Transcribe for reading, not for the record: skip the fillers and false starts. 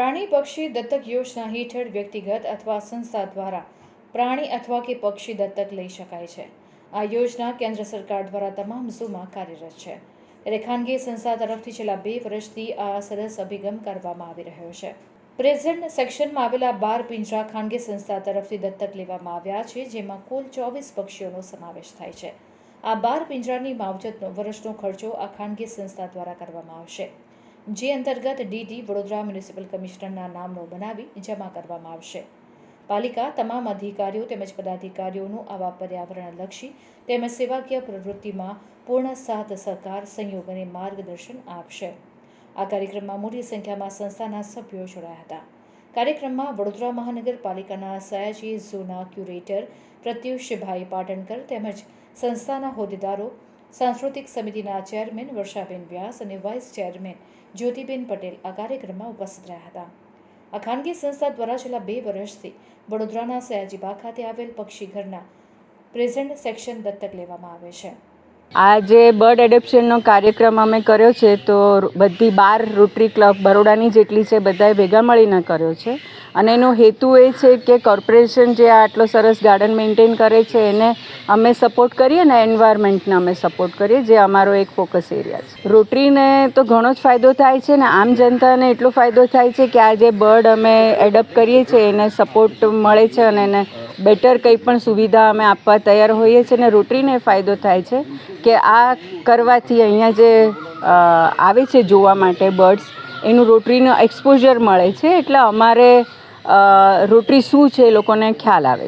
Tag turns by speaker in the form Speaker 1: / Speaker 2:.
Speaker 1: પ્રાણી પક્ષી દત્તક યોજના હેઠળ વ્યક્તિગત અથવા સંસ્થા દ્વારા પ્રાણી અથવા કે પક્ષી દત્તક લઈ શકાય છે। આ યોજના કેન્દ્ર સરકાર દ્વારા તમામ ઝૂમાં કાર્યરત છે, ત્યારે ખાનગી સંસ્થા તરફથી છેલ્લા 2 વર્ષથી આ સરસ અભિગમ કરવામાં આવી રહ્યો છે। પ્રેઝન્ટ સેક્શનમાં આવેલા 12 પિંજરા ખાનગી સંસ્થા તરફથી દત્તક લેવામાં આવ્યા છે, જેમાં કુલ 24 પક્ષીઓનો સમાવેશ થાય છે। આ 12 પિંજરાની માવજતનો વર્ષનો ખર્ચો આ ખાનગી સંસ્થા દ્વારા કરવામાં આવશે, જે અંતર્ગત ડીડી વડોદરા મ્યુનિસિપલ કમિશનરના નામનો બનાવી જમા કરવામાં આવશે। પાલિકા તમામ અધિકારીઓ તેમજ પદાધિકારીઓનું આવા પર્યાવરણલક્ષી તેમજ સેવાકીય પ્રવૃત્તિમાં પૂર્ણ સાથ સહકાર, સહયોગ અને માર્ગદર્શન આપશે। આ કાર્યક્રમમાં મોટી સંખ્યામાં સંસ્થાના સભ્યો જોડાયા હતા। કાર્યક્રમમાં વડોદરા મહાનગરપાલિકાના સયાજી ઝોનના ક્યુરેટર પ્રત્યુષભાઈ પાટણકર તેમજ સંસ્થાના હોદ્દેદારો, સાંસ્કૃતિક સમિતિના ચેરમેન વર્ષાબેન વ્યાસ અને વાઇસ ચેરમેન જ્યોતિબેન પટેલ આ કાર્યક્રમમાં ઉપસ્થિત રહ્યા હતા। આ ખાનગી સંસ્થા દ્વારા છેલ્લા 2 વર્ષથી વડોદરાના સયાજીબાગ ખાતે આવેલ પક્ષીઘરના પ્રેઝન્ટ સેક્શન દત્તક લેવામાં આવે છે।
Speaker 2: આ જે બર્ડ એડોપ્શનનો કાર્યક્રમ અમે કર્યો છે, તો બધી 12 રોટરી ક્લબ બરોડાની જેટલી છે, બધાએ ભેગા મળીને કર્યો છે। અને એનો હેતુ એ છે કે કોર્પોરેશન જે આટલો સરસ ગાર્ડન મેન્ટેન કરે છે એને અમે સપોર્ટ કરીએ ને એન્વાયરમેન્ટને અમે સપોર્ટ કરીએ, જે અમારો એક ફોકસ એરિયા છે। રોટરીને તો ઘણો જ ફાયદો થાય છે ને આમ જનતાને એટલો ફાયદો થાય છે કે આ જે બર્ડ અમે એડોપ્ટ કરીએ છીએ એને સપોર્ટ મળે છે અને એને બેટર કંઈ પણ સુવિધા અમે આપવા તૈયાર હોઈએ છીએ। અને રોટરીને ફાયદો થાય છે કે આ કરવાથી અહીંયા જે આવે છે જોવા માટે બર્ડ્સ, એનું રોટરીનું એક્સપોઝર મળે છે, એટલે અમારે રોટરી શું છે એ લોકોને ખ્યાલ આવે છે।